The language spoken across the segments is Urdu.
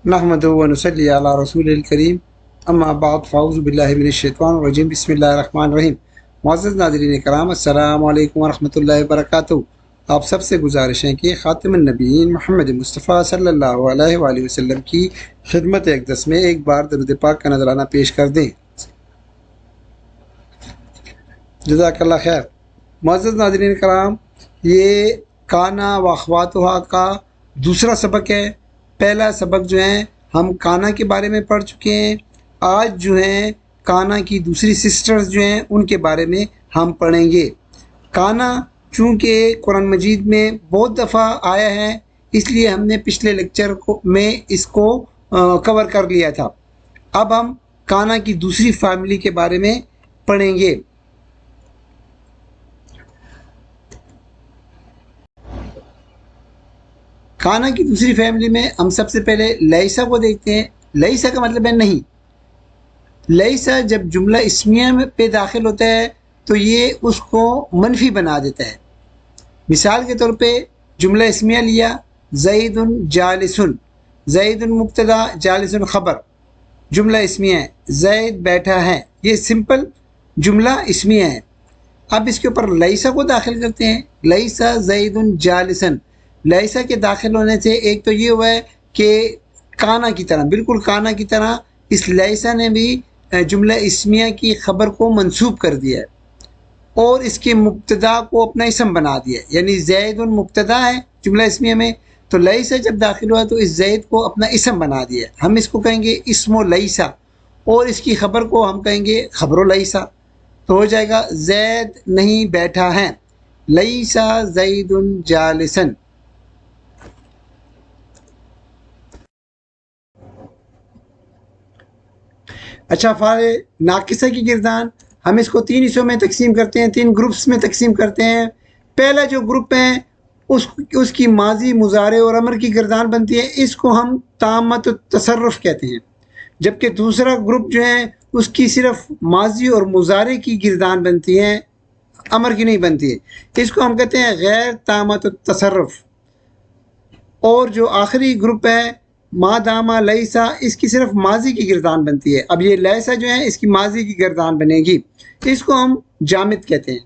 نحمدہ و نصلی علی رسول الکریم اما بعد فاعوذ باللہ من الشیطان الرجیم بسم اللہ الرحمن الرحیم۔ معزز ناظرین کرام، السلام علیکم ورحمۃ اللہ وبرکاتہ۔ آپ سب سے گزارش ہے کہ خاتم النبیین محمد مصطفیٰ صلی اللہ علیہ وآلہ وسلم کی خدمت اقدس میں ایک بار درود پاک کا نذرانہ پیش کر دیں۔ جزاک اللہ خیر۔ معزز ناظرین کرام، یہ کانا و اخواتہا کا دوسرا سبق ہے۔ پہلا سبق جو ہے ہم کانا کے بارے میں پڑھ چکے ہیں۔ آج جو ہیں کانا کی دوسری سسٹرز جو ہیں ان کے بارے میں ہم پڑھیں گے۔ کانا چونکہ قرآن مجید میں بہت دفعہ آیا ہے، اس لیے ہم نے پچھلے لیکچر میں اس کو کور کر لیا تھا۔ اب ہم کانا کی دوسری فیملی کے بارے میں پڑھیں گے۔ کانا کی دوسری فیملی میں ہم سب سے پہلے لیسا کو دیکھتے ہیں۔ لیسا کا مطلب ہے نہیں۔ لیسا جب جملہ اسمیہ میں پہ داخل ہوتا ہے تو یہ اس کو منفی بنا دیتا ہے۔ مثال کے طور پہ جملہ اسمیہ لیا، زید جالس، زید مبتدا جالس خبر، جملہ اسمیہ ہے، زید بیٹھا ہے، یہ سمپل جملہ اسمیہ ہے۔ اب اس کے اوپر لیسا کو داخل کرتے ہیں، لیسا زید جالسن۔ لیسا کے داخل ہونے سے ایک تو یہ ہوا ہے کہ کانا کی طرح، بالکل کانا کی طرح اس لیسا نے بھی جملہ اسمیہ کی خبر کو منسوب کر دیا ہے اور اس کے مبتدا کو اپنا اسم بنا دیا ہے، یعنی زید مبتدا ہے جملہ اسمیہ میں، تو لیسا جب داخل ہوا تو اس زید کو اپنا اسم بنا دیا ہے۔ ہم اس کو کہیں گے اسم و لیسا، اور اس کی خبر کو ہم کہیں گے خبر و لیسا، تو ہو جائے گا زید نہیں بیٹھا ہے، لیسا زید جالسن۔ اچھا، فعل ناقصہ کی گردان ہم اس کو تین حصوں میں تقسیم کرتے ہیں، تین گروپس میں تقسیم کرتے ہیں۔ پہلا جو گروپ ہے اس کی ماضی، مضارع اور امر کی گردان بنتی ہے، اس کو ہم تامت التصرف کہتے ہیں، جبکہ دوسرا گروپ جو ہے اس کی صرف ماضی اور مضارع کی گردان بنتی ہے، امر کی نہیں بنتی ہے، اس کو ہم کہتے ہیں غیر تامت التصرف۔ اور جو آخری گروپ ہے ما داما لیسا، اس کی صرف ماضی کی گردان بنتی ہے۔ اب یہ لیسا جو ہے اس کی ماضی کی گردان بنے گی، اس کو ہم جامد کہتے ہیں۔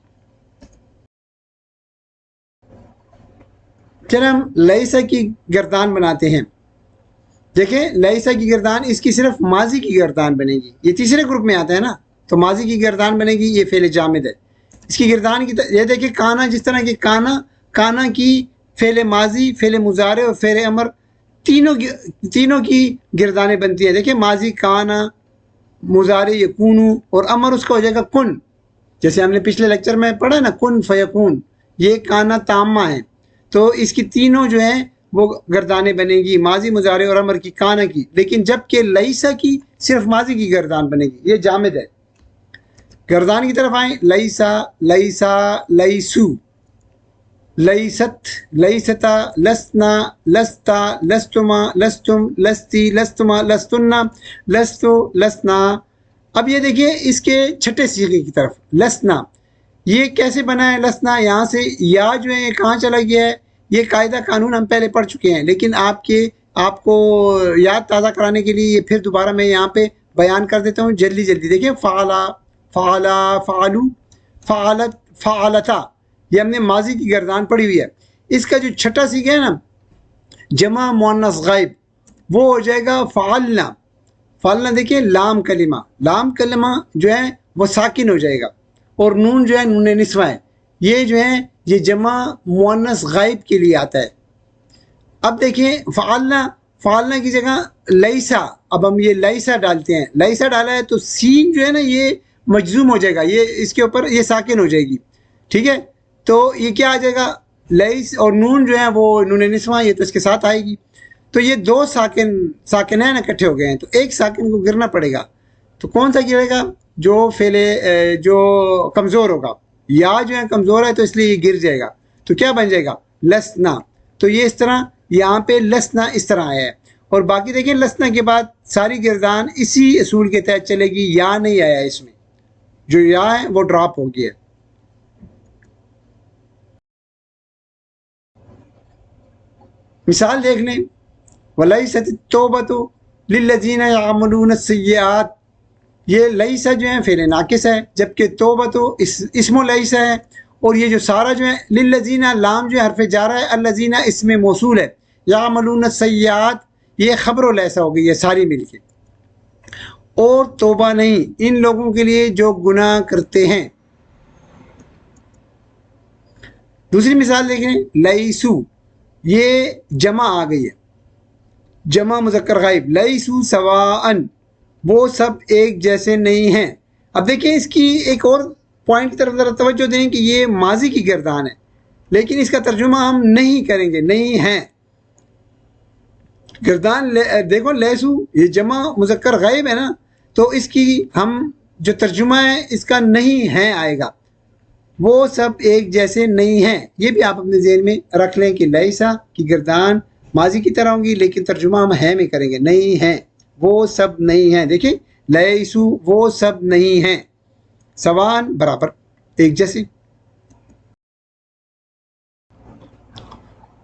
پھر ہم لیسا کی گردان بناتے ہیں۔ دیکھیں لیسا کی گردان اس کی صرف ماضی کی گردان بنے گی، یہ تیسرے گروپ میں آتا ہے نا، تو ماضی کی گردان بنے گی، یہ فعل جامد ہے۔ اس کی گردان کی یہ دیکھیں کانا، جس طرح کہ کانا کی فعل ماضی، فعل مضارع اور فعل امر تینوں کی گردانیں بنتی ہیں۔ دیکھیں ماضی کانا، مضارع یکونو، اور امر اس کا ہو جائے گا کن، جیسے ہم نے پچھلے لیکچر میں پڑھا نا کن فیکون، یہ کانا تامہ ہے، تو اس کی تینوں جو ہیں وہ گردانیں بنے گی، ماضی، مضارع اور امر کی، کانا کی۔ لیکن جب کہ لیسا کی صرف ماضی کی گردان بنے گی، یہ جامد ہے۔ گردان کی طرف آئیں، لیسا، لیسا، لیسو، لیست، لیستا، لسنا، لستا، لستما، لستم، لستی، لستما، لستنا، لستو، لسنا۔ اب یہ دیکھیے اس کے چھٹے صیغے کی طرف، لسنا، یہ کیسے بنا ہے؟ لسنا یہاں سے یا جو ہے یہ کہاں چلا گیا ہے؟ یہ قاعدہ قانون ہم پہلے پڑھ چکے ہیں، لیکن آپ کو یاد تازہ کرانے کے لیے یہ پھر دوبارہ میں یہاں پہ بیان کر دیتا ہوں جلدی جلدی۔ دیکھیں فعلا، فعلا، فعلو، فعلت، فعلتا، یہ ہم نے ماضی کی گردان پڑھی ہوئی ہے۔ اس کا جو چھٹا صیغہ ہے نا جمع مؤنث غائب، وہ ہو جائے گا فعلنا۔ فعلنا دیکھیں لام کلمہ جو ہے وہ ساکن ہو جائے گا، اور نون جو ہے نون نسوہ ہے، یہ جو ہے یہ جمع مؤنث غائب کے لیے آتا ہے۔ اب دیکھیں فعلنا کی جگہ لیسا، اب ہم یہ لیسا ڈالتے ہیں، لیسا ڈالا ہے تو سین جو ہے نا یہ مجزوم ہو جائے گا، یہ اس کے اوپر یہ ساکن ہو جائے گی، ٹھیک ہے؟ تو یہ کیا آ جائے گا؟ لیس، اور نون جو ہے وہ نون نسوہ، یہ تو اس کے ساتھ آئے گی، تو یہ دو ساکنین اکٹھے ہو گئے ہیں، تو ایک ساکن کو گرنا پڑے گا، تو کون سا گرے گا؟ جو فعل جو کمزور ہوگا، یا جو ہے کمزور ہے تو اس لیے یہ گر جائے گا، تو کیا بن جائے گا؟ لسنا۔ تو یہ اس طرح یہاں پہ لسنا اس طرح آیا ہے، اور باقی دیکھیں لسنا کے بعد ساری گردان اسی اصول کے تحت چلے گی، یا نہیں آیا اس میں، جو یا ہے وہ ڈراپ ہو گیا ہے۔ مثال دیکھ لیں، ولیست التوبۃ للذین یعملون السیئات، یہ لیسا جو ہے فعل ناقص ہے، جبکہ توبہ تو اسم لیسا ہے، اور یہ جو سارا جو ہے للذین لام جو ہے حرف جارہ ہے، الذین اسم موصول ہے، یعملون السیئات یہ خبر و لیسا ہو گئی ہے ساری مل کے، اور توبہ نہیں ان لوگوں کے لیے جو گناہ کرتے ہیں۔ دوسری مثال دیکھیں، لیسو یہ جمع آ گئی ہے، جمع مذکر غائب، لیسو سواءن وہ سب ایک جیسے نہیں ہیں۔ اب دیکھیں اس کی ایک اور پوائنٹ کی طرف ذرا توجہ دیں کہ یہ ماضی کی گردان ہے، لیکن اس کا ترجمہ ہم نہیں کریں گے، نہیں ہیں گردان۔ دیکھو لیسو یہ جمع مذکر غائب ہے نا، تو اس کی ہم جو ترجمہ ہے اس کا نہیں ہے آئے گا، وہ سب ایک جیسے نہیں ہیں۔ یہ بھی آپ اپنے ذہن میں رکھ لیں کہ لیسا کی گردان ماضی کی طرح ہوگی، لیکن ترجمہ ہم ہے میں کریں گے، نہیں ہیں وہ سب نہیں ہیں۔ دیکھیں لیسو وہ سب نہیں ہیں، سوان برابر ایک جیسے۔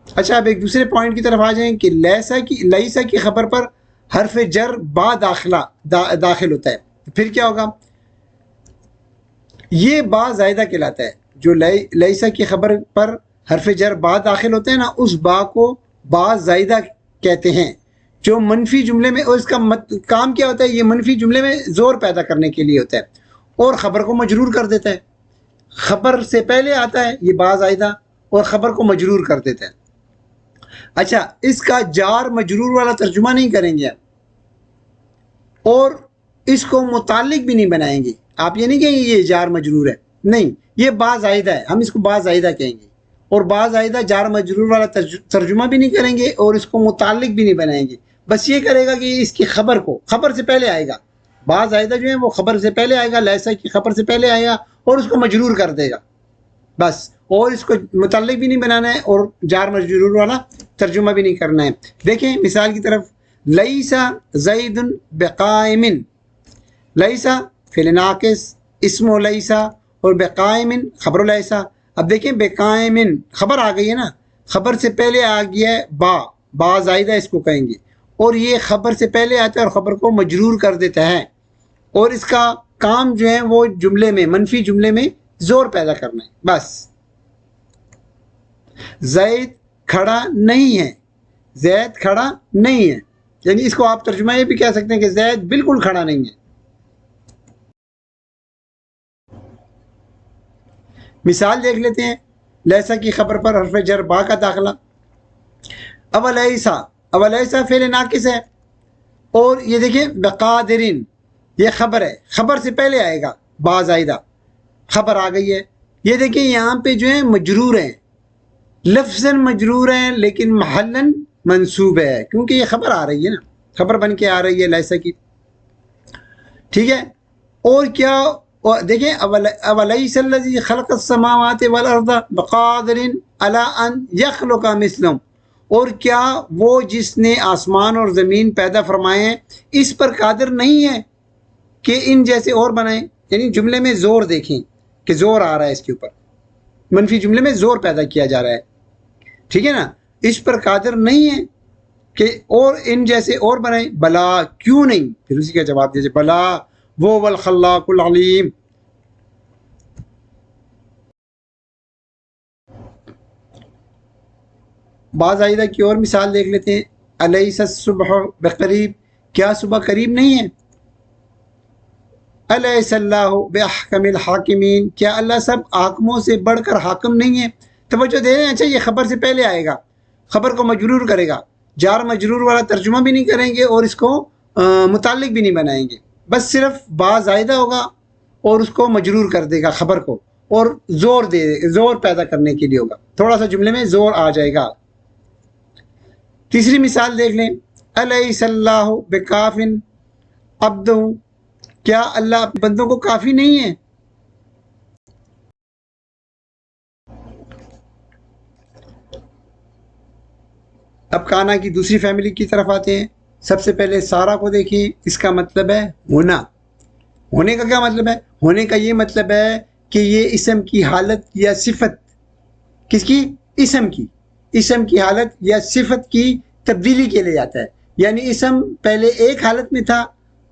اچھا اب ایک دوسرے پوائنٹ کی طرف آ جائیں کہ لیسا کی خبر پر حرف جر با داخل ہوتا ہے، پھر کیا ہوگا؟ یہ با زائدہ کہلاتا ہے، جو لیسا کی خبر پر حرف جر با داخل ہوتا ہے نا، اس با کو با زائدہ کہتے ہیں، جو منفی جملے میں، اور اس کا کام کیا ہوتا ہے؟ یہ منفی جملے میں زور پیدا کرنے کے لیے ہوتا ہے اور خبر کو مجرور کر دیتا ہے۔ خبر سے پہلے آتا ہے یہ با زائدہ اور خبر کو مجرور کر دیتا ہے۔ اچھا اس کا جار مجرور والا ترجمہ نہیں کریں گے آپ، اور اس کو متعلق بھی نہیں بنائیں گے۔ آپ یہ نہیں کہیں گے یہ جار مجرور ہے، نہیں، یہ با زائدہ ہے، ہم اس کو با زائدہ کہیں گے، اور با زائدہ جار مجرور والا ترجمہ بھی نہیں کریں گے اور اس کو متعلق بھی نہیں بنائیں گے۔ بس یہ کرے گا کہ اس کی خبر کو، خبر سے پہلے آئے گا، با زائدہ جو ہے وہ خبر سے پہلے آئے گا، لیسا کی خبر سے پہلے آئے گا اور اس کو مجرور کر دے گا بس، اور اس کو متعلق بھی نہیں بنانا ہے اور جار مجرور والا ترجمہ بھی نہیں کرنا ہے۔ دیکھیں مثال کی طرف، لیسا زید بقائم، لیسا فعل ناقص، اسم لیسا، اور بقائم خبر لیسا۔ اب دیکھیں بقائم خبر آ گئی ہے نا، خبر سے پہلے آ گیا ہے با زائدہ اس کو کہیں گے، اور یہ خبر سے پہلے آتا ہے اور خبر کو مجرور کر دیتا ہے، اور اس کا کام جو ہے وہ جملے میں، منفی جملے میں زور پیدا کرنا ہے بس۔ زید کھڑا نہیں ہے، زید کھڑا نہیں ہے، یعنی اس کو آپ ترجمہ یہ بھی کہہ سکتے ہیں کہ زید بالکل کھڑا نہیں ہے۔ مثال دیکھ لیتے ہیں، لیسا کی خبر پر حرف جر با کا داخلہ، اولیسا فعل ناقص ہے، اور یہ دیکھیں بقادرین یہ خبر ہے، خبر سے پہلے آئے گا با زائدہ، خبر آ گئی ہے۔ یہ دیکھیں یہاں پہ جو ہے مجرور ہیں، لفظاً مجرور ہیں لیکن محلاً منصوب ہے، کیونکہ یہ خبر آ رہی ہے نا، خبر بن کے آ رہی ہے لیسا کی، ٹھیک ہے۔ اور کیا دیکھیں، اولیس الذی خلق السماوات والارض بقادر علی ان یخلق مثلهم، اور کیا وہ جس نے آسمان اور زمین پیدا فرمائے ہیں اس پر قادر نہیں ہے کہ ان جیسے اور بنائیں؟ یعنی جملے میں زور دیکھیں کہ زور آ رہا ہے اس کے اوپر، منفی جملے میں زور پیدا کیا جا رہا ہے، ٹھیک ہے نا، اس پر قادر نہیں ہے کہ اور ان جیسے اور بنائیں، بلا کیوں نہیں، پھر اسی کا جواب دیجیے، بلا وہ والخلاق العلیم۔ بعض آئدہ کی اور مثال دیکھ لیتے ہیں، الیس الصبح بقریب، کیا صبح قریب نہیں ہے؟ الیس اللہ باحکم الحاکمین، کیا اللہ سب حاکموں سے بڑھ کر حاکم نہیں ہے؟ توجہ دے رہے ہیں؟ اچھا یہ خبر سے پہلے آئے گا، خبر کو مجرور کرے گا، جار مجرور والا ترجمہ بھی نہیں کریں گے اور اس کو متعلق بھی نہیں بنائیں گے، بس صرف با زائدہ ہوگا اور اس کو مجرور کر دے گا خبر کو، اور زور پیدا کرنے کے لیے ہوگا، تھوڑا سا جملے میں زور آ جائے گا۔ تیسری مثال دیکھ لیں، الیس اللہ بکاف عبدہ، کیا اللہ اپنے بندوں کو کافی نہیں ہے؟ اب کانا کی دوسری فیملی کی طرف آتے ہیں۔ سب سے پہلے سارا کو دیکھیں، اس کا مطلب ہے ہونا۔ ہونے کا کیا مطلب ہے؟ ہونے کا یہ مطلب ہے کہ یہ اسم کی حالت یا صفت، کس کی؟ اسم کی حالت یا صفت کی تبدیلی کے لیے آتا ہے، یعنی اسم پہلے ایک حالت میں تھا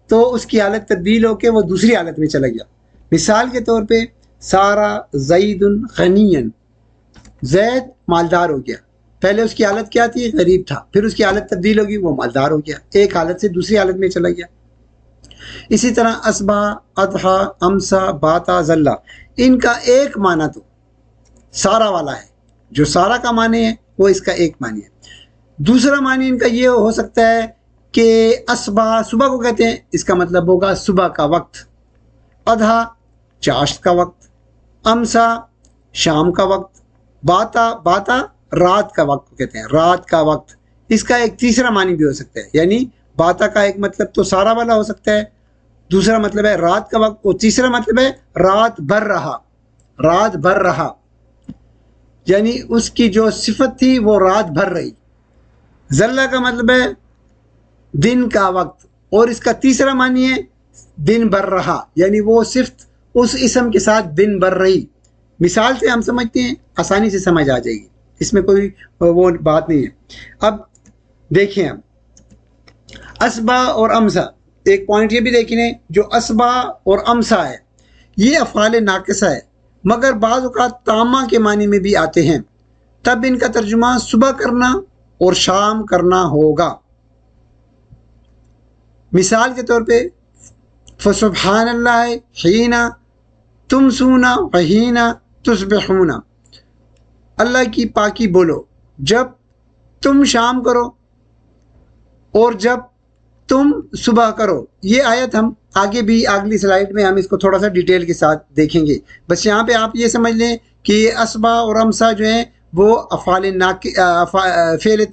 تو اس کی حالت تبدیل ہو کے وہ دوسری حالت میں چلا گیا. مثال کے طور پہ سارا زید غنین، زید مالدار ہو گیا. پہلے اس کی حالت کیا تھی؟ غریب تھا. پھر اس کی حالت تبدیل ہوگی، وہ مالدار ہو گیا، ایک حالت سے دوسری حالت میں چلا گیا. اسی طرح اصبح، اضحیٰ، امسا، باتا، ظلا، ان کا ایک معنی تو سارا والا ہے. جو سارا کا معنی ہے وہ اس کا ایک معنی ہے. دوسرا معنی ان کا یہ ہو سکتا ہے کہ اصبح صبح کو کہتے ہیں، اس کا مطلب ہوگا صبح کا وقت. اضحیٰ چاشت کا وقت. امسا شام کا وقت. باتا، باتا رات کا وقت کو کہتے ہیں، رات کا وقت. اس کا ایک تیسرا معنی بھی ہو سکتا ہے، یعنی باتا کا ایک مطلب تو سارا والا ہو سکتا ہے، دوسرا مطلب ہے رات کا وقت، اور تیسرا مطلب ہے رات بھر رہا. رات بھر رہا یعنی اس کی جو صفت تھی وہ رات بھر رہی. ظلہ کا مطلب ہے دن کا وقت، اور اس کا تیسرا معنی ہے دن بھر رہا، یعنی وہ صفت اس اسم کے ساتھ دن بھر رہی. مثال سے ہم سمجھتے ہیں، آسانی سے سمجھ آ جائے گی، اس میں کوئی وہ بات نہیں ہے. اب دیکھیں، ہم اصبح اور امسا، ایک پوائنٹ یہ بھی دیکھیں، جو اصبح اور امسا ہے یہ افعال ناقصہ ہے، مگر بعض اوقات تامہ کے معنی میں بھی آتے ہیں. تب ان کا ترجمہ صبح کرنا اور شام کرنا ہوگا. مثال کے طور پہ فسبحان اللہ حین تمسون وحین تصبحون، اللہ کی پاکی بولو جب تم شام کرو اور جب تم صبح کرو. یہ آیت ہم آگے بھی اگلی سلائیڈ میں ہم اس کو تھوڑا سا ڈیٹیل کے ساتھ دیکھیں گے. بس یہاں پہ آپ یہ سمجھ لیں کہ یہ اصبح اور امسا جو ہیں وہ فعل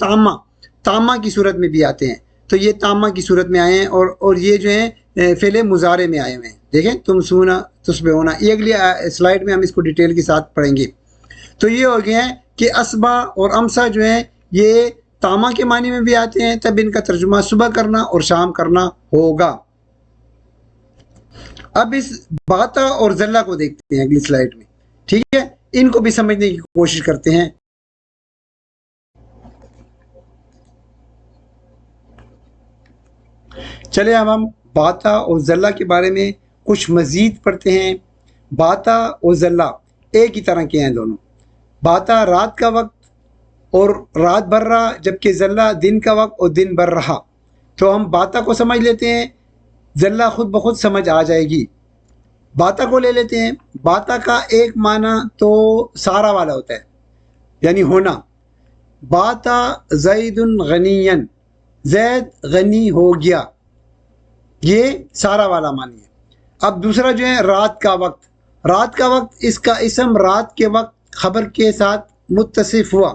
تامہ کی صورت میں بھی آتے ہیں. تو یہ تامہ کی صورت میں آئے ہیں، اور یہ جو ہیں فعل مضارع میں آئے ہوئے ہیں. دیکھیں تم سونا تصبحون، یہ اگلی سلائیڈ میں ہم اس کو ڈیٹیل کے ساتھ پڑھیں گے. تو یہ ہو گیا ہے کہ اصبح اور امسا جو ہیں یہ تامہ کے معنی میں بھی آتے ہیں، تب ان کا ترجمہ صبح کرنا اور شام کرنا ہوگا. اب اس باتا اور ظلہ کو دیکھتے ہیں اگلی سلائیڈ میں، ٹھیک ہے؟ ان کو بھی سمجھنے کی کوشش کرتے ہیں. چلے اب ہم باتا اور ظلہ کے بارے میں کچھ مزید پڑھتے ہیں. باتا اور ظلہ ایک ہی طرح کے ہیں دونوں. باتا رات کا وقت اور رات بھر رہا، جبکہ ظلہ دن کا وقت اور دن بھر رہا. تو ہم باتا کو سمجھ لیتے ہیں، ظلہ خود بخود سمجھ آ جائے گی. باتا کو لے لیتے ہیں. باتا کا ایک معنی تو سارا والا ہوتا ہے، یعنی ہونا. باتا زید غنین، زید غنی ہو گیا، یہ سارا والا معنی ہے. اب دوسرا جو ہے رات کا وقت. رات کا وقت، اس کا اسم رات کے وقت خبر کے ساتھ متصف ہوا.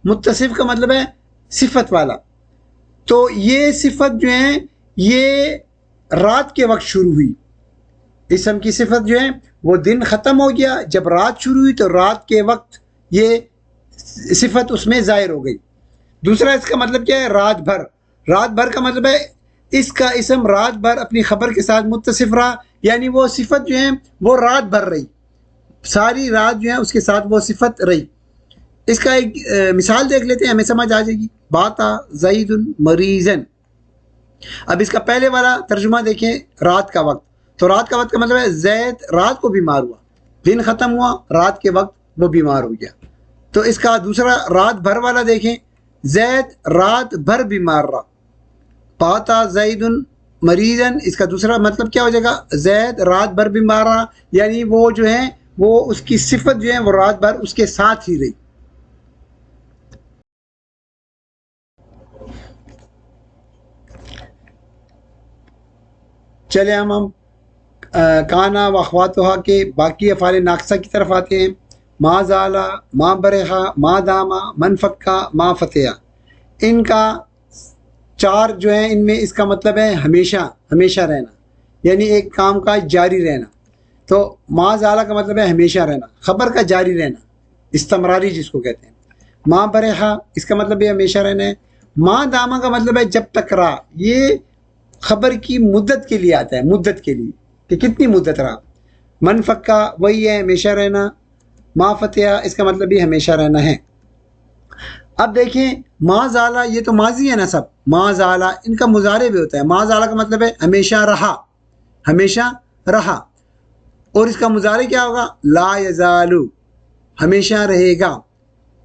متصف کا مطلب ہے صفت والا. تو یہ صفت جو ہے یہ رات کے وقت شروع ہوئی. اسم کی صفت جو ہے وہ دن ختم ہو گیا، جب رات شروع ہوئی تو رات کے وقت یہ صفت اس میں ظاہر ہو گئی. دوسرا اس کا مطلب کیا ہے؟ رات بھر. رات بھر کا مطلب ہے اس کا اسم رات بھر اپنی خبر کے ساتھ متصف رہا، یعنی وہ صفت جو ہے وہ رات بھر رہی، ساری رات جو ہے اس کے ساتھ وہ صفت رہی. اس کا ایک مثال دیکھ لیتے ہیں، ہمیں سمجھ آ جائے گی. باتا زید مریضن. اب اس کا پہلے والا ترجمہ دیکھیں، رات کا وقت. تو رات کا وقت کا مطلب ہے زید رات کو بیمار ہوا، دن ختم ہوا، رات کے وقت وہ بیمار ہو گیا. تو اس کا دوسرا رات بھر والا دیکھیں، زید رات بھر بیمار رہا. باتا زید مریضن، اس کا دوسرا مطلب کیا ہو جائے گا؟ زید رات بھر بیمار رہا، یعنی وہ جو ہے وہ اس کی صفت جو ہے وہ رات بھر اس کے ساتھ ہی رہی. چلے ہم کانا و اخواتہا کے باقی افعال ناقصہ کی طرف آتے ہیں. ما زالا، ما برہا، ما داما، من فکا، ما فتیا. ان کا چار جو ہیں ان میں اس کا مطلب ہے ہمیشہ، ہمیشہ رہنا، یعنی ایک کام کا جاری رہنا. تو ما زالا کا مطلب ہے ہمیشہ رہنا، خبر کا جاری رہنا، استمراری جس کو کہتے ہیں. ما برہا اس کا مطلب ہے ہمیشہ رہنا ہے. ما داما کا مطلب ہے جب تک رہا. یہ خبر کی مدت کے لیے آتا ہے، مدت کے لیے کہ کتنی مدت رہا. من فکا وہی ہے ہمیشہ رہنا. ما فتیا اس کا مطلب بھی ہمیشہ رہنا ہے. اب دیکھیں ما زالا یہ تو ماضی ہے نا سب، ما زالا ان کا مضارع بھی ہوتا ہے. ما زالا کا مطلب ہے ہمیشہ رہا، ہمیشہ رہا. اور اس کا مضارع کیا ہوگا؟ لا یزالو، ہمیشہ رہے گا.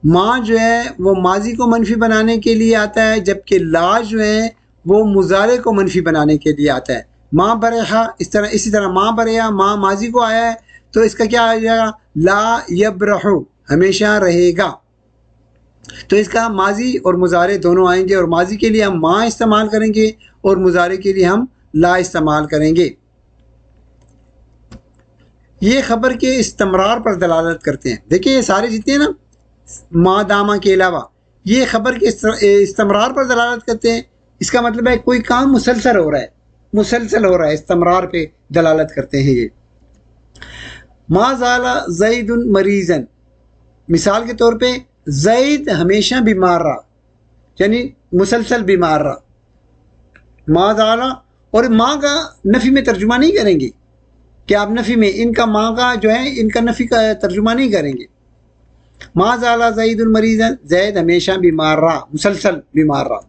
ما جو ہے وہ ماضی کو منفی بنانے کے لیے آتا ہے، جبکہ لا جو ہے وہ مضارع کو منفی بنانے کے لیے آتا ہے. ما برحا اسی طرح ما بریا ما ماضی کو آیا ہے تو اس کا کیا آ جائے گا؟ لا یبرحو، ہمیشہ رہے گا. تو اس کا ماضی اور مضارع دونوں آئیں گے، اور ماضی کے لیے ہم ما استعمال کریں گے اور مضارع کے لیے ہم لا استعمال کریں گے. یہ خبر کے استمرار پر دلالت کرتے ہیں. دیکھیں یہ سارے جتنے ہیں نا ما داما کے علاوہ، یہ خبر کے استمرار پر دلالت کرتے ہیں. اس کا مطلب ہے کوئی کام مسلسل ہو رہا ہے، مسلسل ہو رہا ہے، استمرار پہ دلالت کرتے ہیں یہ. ما زال زید مریضا، مثال کے طور پہ زید ہمیشہ بیمار رہا، یعنی مسلسل بیمار رہا. ما زال، اور ماں کا نفی میں ترجمہ نہیں کریں گے کہ آپ نفی میں ان کا ماں کا جو ہے ان کا نفی کا ترجمہ نہیں کریں گے. ما زال زید المریضا، زید ہمیشہ بیمار رہا، مسلسل بیمار رہا.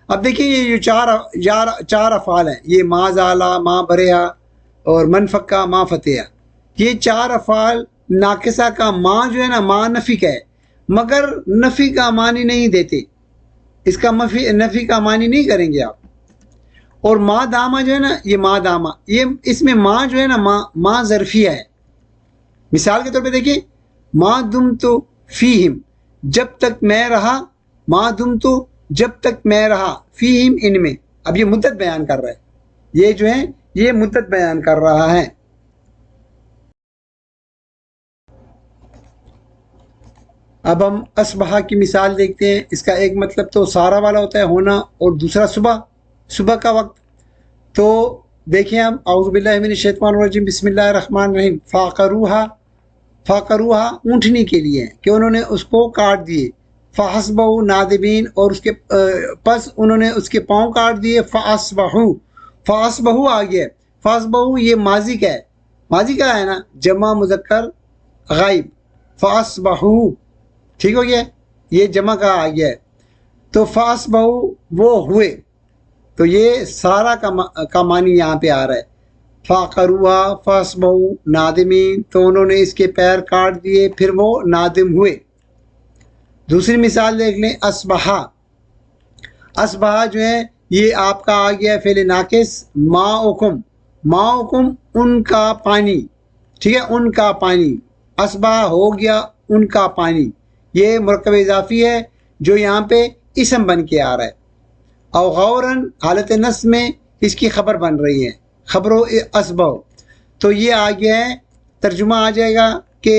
اب دیکھیں یہ جو چار افعال ہیں، یہ ما زالا، ما بریا اور من فکا، ما فتح، یہ چار افعال ناقصہ کا ما جو ہے نا ما نفی کا ہے، مگر نفی کا معنی نہیں دیتے، اس کا نفی کا معنی نہیں کریں گے آپ. اور ما داما جو ہے نا، یہ ما داما، یہ اس میں ما جو ہے نا ما ظرفیہ ہے. مثال کے طور پہ دیکھیں ما دمتو فیہم، جب تک میں رہا، ما دمتو جب تک میں رہا، فیہم ان میں. اب یہ مدت بیان کر رہا ہے، یہ جو ہے یہ مدت بیان کر رہا ہے. اب ہم اصبح کی مثال دیکھتے ہیں. اس کا ایک مطلب تو سارا والا ہوتا ہے، ہونا، اور دوسرا صبح کا وقت. تو دیکھیں ہم اعوذ باللہ من الشیطان الرجیم، بسم اللہ الرحمن الرحیم. فاقروہا اونٹنی کے لیے کہ انہوں نے اس کو کاٹ دیے. فحسبہو نادمین، اور اس کے پس انہوں نے اس کے پاؤں کاٹ دیے. فاسبہو آ گیا. فاسبہو یہ ماضی کا ہے، ماضی کا ہے نا، جمع مذکر غائب. فاسبہو ٹھیک ہو گیا، یہ جمع کا آ گیا ہے. تو فاسبہو وہ ہوئے، تو یہ سارا کا معنی یہاں پہ آ رہا ہے. فاقروہا فاسبہو نادمین، تو انہوں نے اس کے پیر کاٹ دیے پھر وہ نادم ہوئے. دوسری مثال دیکھ لیں، اصبحا. اصبحا جو ہے یہ آپ کا آ گیا فعل ناقص. ماؤکم ان کا پانی، ٹھیک ہے، ان کا پانی. اصبحا ہو گیا ان کا پانی، یہ مرکب اضافی ہے جو یہاں پہ اسم بن کے آ رہا ہے. او غورن حالت نصب میں اس کی خبر بن رہی ہے، خبر و اصبح. تو یہ آ گیا ہے، ترجمہ آ جائے گا کہ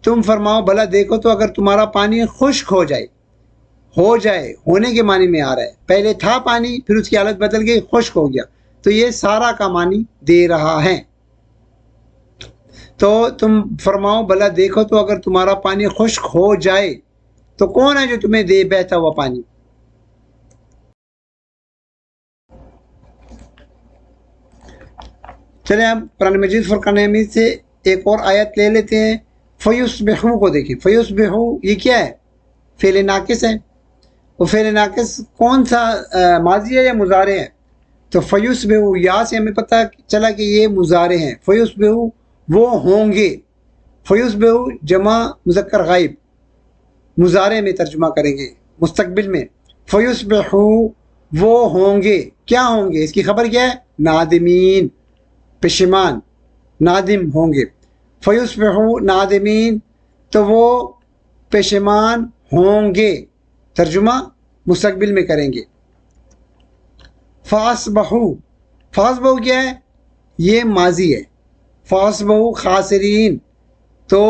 تم فرماؤ بھلا دیکھو تو اگر تمہارا پانی خشک ہو جائے، ہونے کے معنی میں آ رہا ہے. پہلے تھا پانی، پھر اس کی حالت بدل گئی، خشک ہو گیا. تو یہ سارا کا معنی دے رہا ہے. تو تم فرماؤ بھلا دیکھو تو اگر تمہارا پانی خشک ہو جائے، تو کون ہے جو تمہیں دے بہتا ہوا پانی؟ چلیں اب قرآن مجید فرقان حمید سے ایک اور آیت لے لیتے ہیں. فیصبحو کو دیکھیں. فیصبحو یہ کیا ہے؟ فعل ناقص ہے. وہ فعل ناقص کون سا ماضی ہے یا مضارع ہے؟ تو فیصبحو یا سے ہمیں پتہ چلا کہ یہ مضارع ہیں. فیصبحو وہ ہوں گے. فیصبحو جمع مذکر غائب، مضارع میں ترجمہ کریں گے، مستقبل میں. فیصبحو وہ ہوں گے، کیا ہوں گے؟ اس کی خبر کیا ہے؟ نادمین، پشیمان، نادم ہوں گے. فیصبحو نادمین، تو وہ پشیمان ہوں گے، ترجمہ مستقبل میں کریں گے. فاسبحو کیا ہے؟ یہ ماضی ہے. فاسبحو خاسرین، تو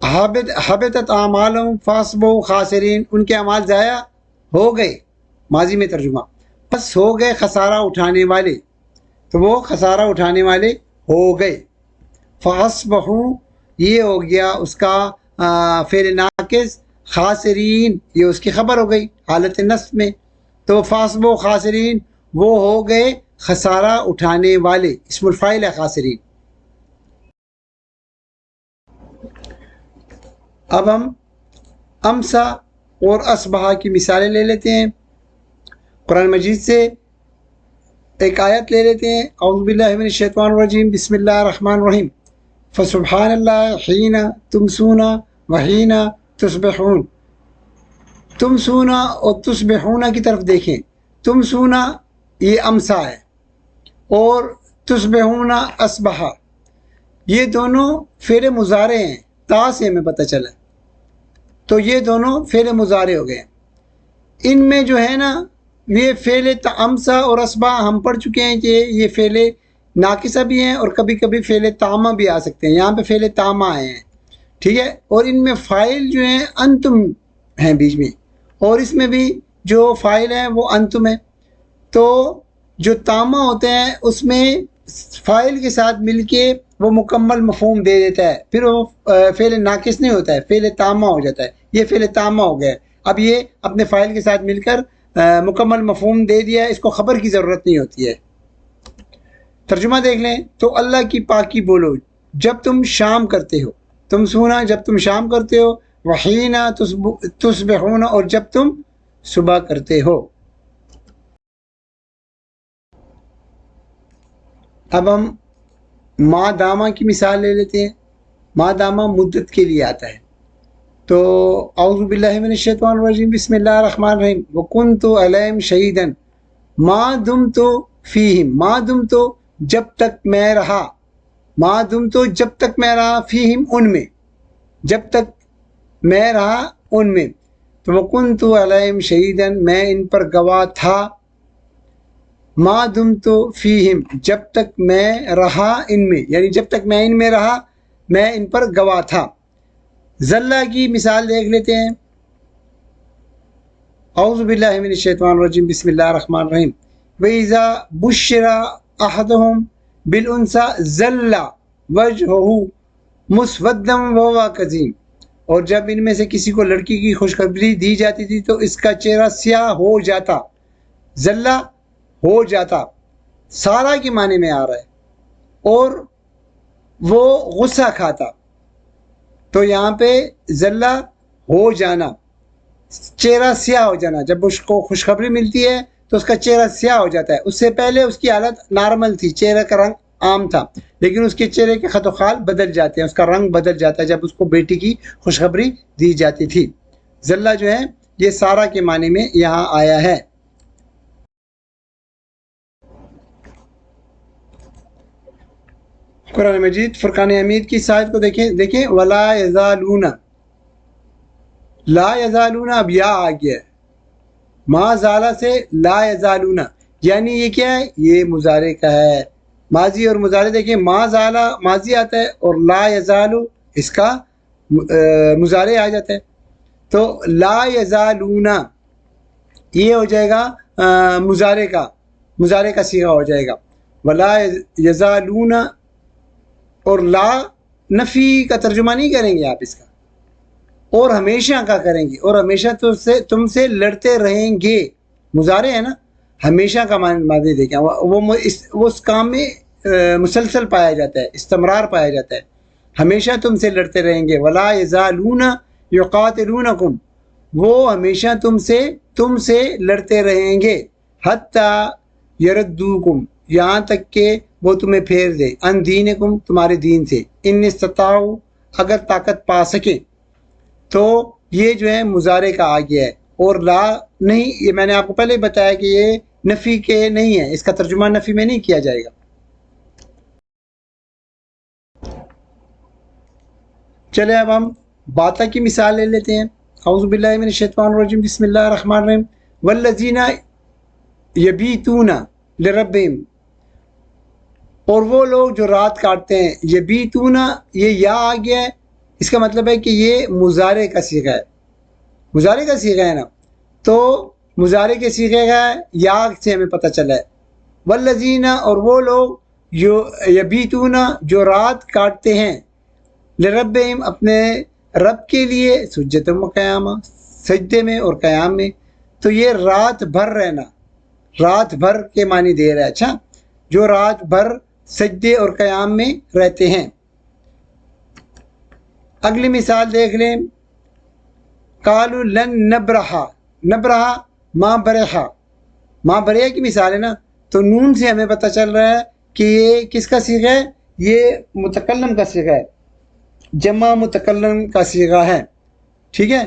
حبطت اعمالہم فاسبحو خاسرین، ان کے اعمال ضائع ہو گئے، ماضی میں ترجمہ. پس ہو گئے خسارہ اٹھانے والے، تو وہ خسارہ اٹھانے والے ہو گئے. فاسبحو یہ ہو گیا اس کا فعل ناقص. خاسرین یہ اس کی خبر ہو گئی حالت نصب میں. تو فاسبحو خاسرین وہ ہو گئے خسارہ اٹھانے والے، اسم الفاعل ہے خاسرین. اب ہم امسا اور اسبہا کی مثالیں لے لیتے ہیں. قرآن مجید سے ایک آیت لے لیتے ہیں. اعوذ باللہ من الشیطان الرجیم بسم اللہ الرحمن الرحیم. فسبحان اللہ حین تمسون وحین تصبحون. تمسون اور تصبحون کی طرف دیکھیں. تمسون یہ امسا ہے اور تصبحون اسبہا، یہ دونوں فعل مضارع ہیں. تا سے ہمیں پتہ چلا تو یہ دونوں فعل مضارع ہو گئے. ان میں جو ہے نا یہ فعل امسا اور اسبہا ہم پڑھ چکے ہیں کہ یہ فعل ناقصہ بھی ہیں اور کبھی کبھی فعل تامہ بھی آ سکتے ہیں. یہاں پہ فعل تامہ آئے ہیں، ٹھیک ہے. اور ان میں فاعل جو ہیں انتم ہیں بیچ میں، اور اس میں بھی جو فاعل ہیں وہ انتم ہیں. تو جو تامہ ہوتے ہیں اس میں فاعل کے ساتھ مل کے وہ مکمل مفہوم دے دیتا ہے، پھر وہ فعل ناقص نہیں ہوتا ہے، فعل تامہ ہو جاتا ہے. یہ فعل تامہ ہو گیا. اب یہ اپنے فاعل کے ساتھ مل کر مکمل مفہوم دے دیا ہے، اس کو خبر کی ضرورت نہیں ہوتی ہے. ترجمہ دیکھ لیں تو اللہ کی پاکی بولو جب تم شام کرتے ہو. تم سونا جب تم شام کرتے ہو، وحین تصبحون اور جب تم صبح کرتے ہو. اب ہم ما دامہ کی مثال لے لیتے ہیں. ما دامہ مدت کے لیے آتا ہے. تو اعوذ باللہ من الشیطان الرجیم بسم اللہ الرحمن الرحیم. وکنت علیہم شہیدا ما دمت فیہم. ما دمت جب تک میں رہا. ما دمت جب تک میں رہا، فیہم ان میں، جب تک میں رہا ان میں. تو وکنت علیہم شہیدا میں ان پر گواہ تھا. ما دمت فیہم جب تک میں رہا ان میں، یعنی جب تک میں ان میں رہا میں ان پر گواہ تھا. ذلہ کی مثال دیکھ لیتے ہیں. اعوذ باللہ من الشیطان الرجیم بسم اللہ الرحمن الرحیم. وَإِذَا بُشِّرَ أَحَدُهُمْ بِالْأُنثَىٰ ظَلَّ وَجْهُهُ مُسْوَدًّا وَهُوَ كَظِيمٌ. اور جب ان میں سے کسی کو لڑکی کی خوشخبری دی جاتی تھی تو اس کا چہرہ سیاہ ہو جاتا. ذلہ ہو جاتا سارا کے معنی میں آ رہا ہے، اور وہ غصہ کھاتا. تو یہاں پہ ذلہ ہو جانا، چہرہ سیاہ ہو جانا. جب اس کو خوشخبری ملتی ہے تو اس کا چہرہ سیاہ ہو جاتا ہے. اس سے پہلے اس کی حالت نارمل تھی، چہرے کا رنگ عام تھا، لیکن اس کے چہرے کے خط و خال بدل جاتے ہیں، اس کا رنگ بدل جاتا ہے جب اس کو بیٹی کی خوشخبری دی جاتی تھی. ذلہ جو ہے یہ سارا کے معنی میں یہاں آیا ہے. قرآن مجید فرقان حمید کی سائد کو دیکھیں ولا یزالون. لا یزالون اب یا آ گیا ہے ما زالہ سے لا یزالون، یعنی یہ کیا ہے؟ یہ مضارع کا ہے. ماضی اور مضارع دیکھیں، ما زالہ ماضی آتا ہے اور لا یزالو اس کا مضارع آ جاتا ہے. تو لا یزالون یہ ہو جائے گا مضارع کا صیغہ ہو جائے گا. ولا یزالون، اور لا نفی کا ترجمہ نہیں کریں گے آپ اس کا، اور ہمیشہ کا کریں گے. اور ہمیشہ تم سے لڑتے رہیں گے، مضارع ہے نا، ہمیشہ کا معنی دیکھیں وہ اس کام میں مسلسل پایا جاتا ہے، استمرار پایا جاتا ہے. ہمیشہ تم سے لڑتے رہیں گے. ولا یزالون یقاتلونکم، وہ ہمیشہ تم سے لڑتے رہیں گے. حتی یردوکم، یہاں تک کہ وہ تمہیں پھیر دے، ان دینکم تمہارے دین سے، ان استطاعوا اگر طاقت پا سکیں. تو یہ جو ہے مضارع کا آ گیا ہے، اور لا نہیں، یہ میں نے آپ کو پہلے بتایا کہ یہ نفی کے نہیں ہے، اس کا ترجمہ نفی میں نہیں کیا جائے گا. چلے اب ہم باتا کی مثال لے لیتے ہیں. اعوذ باللہ من الشیطان الرجیم بسم اللہ الرحمن الرحیم. والذین یبیتون لربہم، اور وہ لوگ جو رات کاٹتے ہیں. یبیتون یہ یا آ گیا ہے، اس کا مطلب ہے کہ یہ مضارع کا صیغہ ہے. مضارع کا صیغہ ہے نا، تو مضارع کے صیغے کا یا سے ہمیں پتہ چلا ہے. والذین، اور وہ لوگ یبیتون جو رات کاٹتے ہیں، لربہم اپنے رب کے لیے، سجدۃ و قیامہ سجدے میں اور قیام میں. تو یہ رات بھر رہنا، رات بھر کے معنی دے رہا ہے. اچھا، جو رات بھر سجدے اور قیام میں رہتے ہیں. اگلی مثال دیکھ لیں. قالوا لن نبرحا، نبرحا ماں برحا، ماں برحا کی مثال ہے نا، تو نون سے ہمیں پتہ چل رہا ہے کہ یہ کس کا صیغہ ہے، یہ متکلم کا صیغہ ہے، جمع متکلم کا صیغہ ہے، ٹھیک ہے.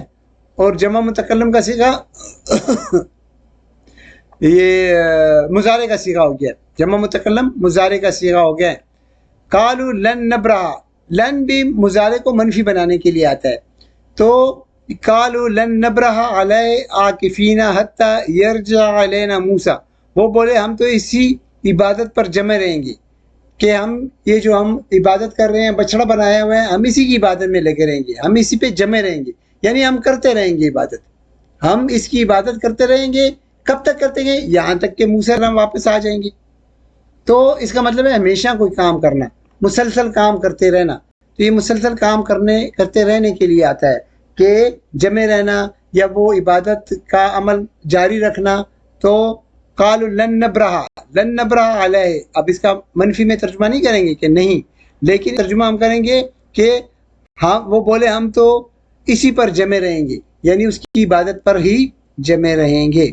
اور جمع متکلم کا صیغہ یہ مضارع کا صیغہ ہو گیا، جمع متکلم مضارع کا صیغہ ہو گیا ہے. قالوا لن نبرحا، لن بھی مضارع کو منفی بنانے کے لیے آتا ہے، تو قالوا لن نبرحا علیہ عاکفین حتی یرجع علینا موسیٰ، وہ بولے ہم تو اسی عبادت پر جمع رہیں گے، کہ ہم یہ جو ہم عبادت کر رہے ہیں، بچڑا بنایا ہوا ہے، ہم اسی کی عبادت میں لگے رہیں گے، ہم اسی پہ جمع رہیں گے، یعنی ہم کرتے رہیں گے عبادت، ہم اس کی عبادت کرتے رہیں گے. کب تک کرتے گے؟ یہاں تک کہ موسیٰ علیہ السلام واپس آ جائیں گے. تو اس کا مطلب ہے ہمیشہ کوئی کام کرنا، مسلسل کام کرتے رہنا. تو یہ مسلسل کام کرتے رہنے کے لیے آتا ہے کہ جمع رہنا یا وہ عبادت کا عمل جاری رکھنا. تو قالوا لن نبرحا، لن نبرحا علیہ، اب اس کا منفی میں ترجمہ نہیں کریں گے کہ نہیں، لیکن ترجمہ ہم کریں گے کہ ہاں وہ بولے ہم تو اسی پر جمع رہیں گے، یعنی اس کی عبادت پر ہی جمع رہیں گے.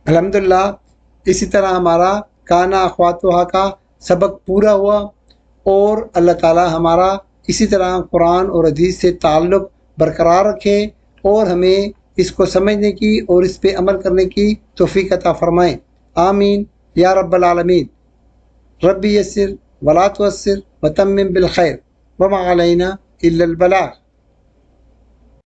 الحمدللہ اسی طرح ہمارا کانا اخواتہا کا سبق پورا ہوا، اور اللہ تعالی ہمارا اسی طرح قرآن اور حدیث سے تعلق برقرار رکھے، اور ہمیں اس کو سمجھنے کی اور اس پہ عمل کرنے کی توفیق عطا فرمائیں. آمین یا رب العالمین. ربی یسر ولا تعسر وتمم بالخیر وما علینا الا البلاغ.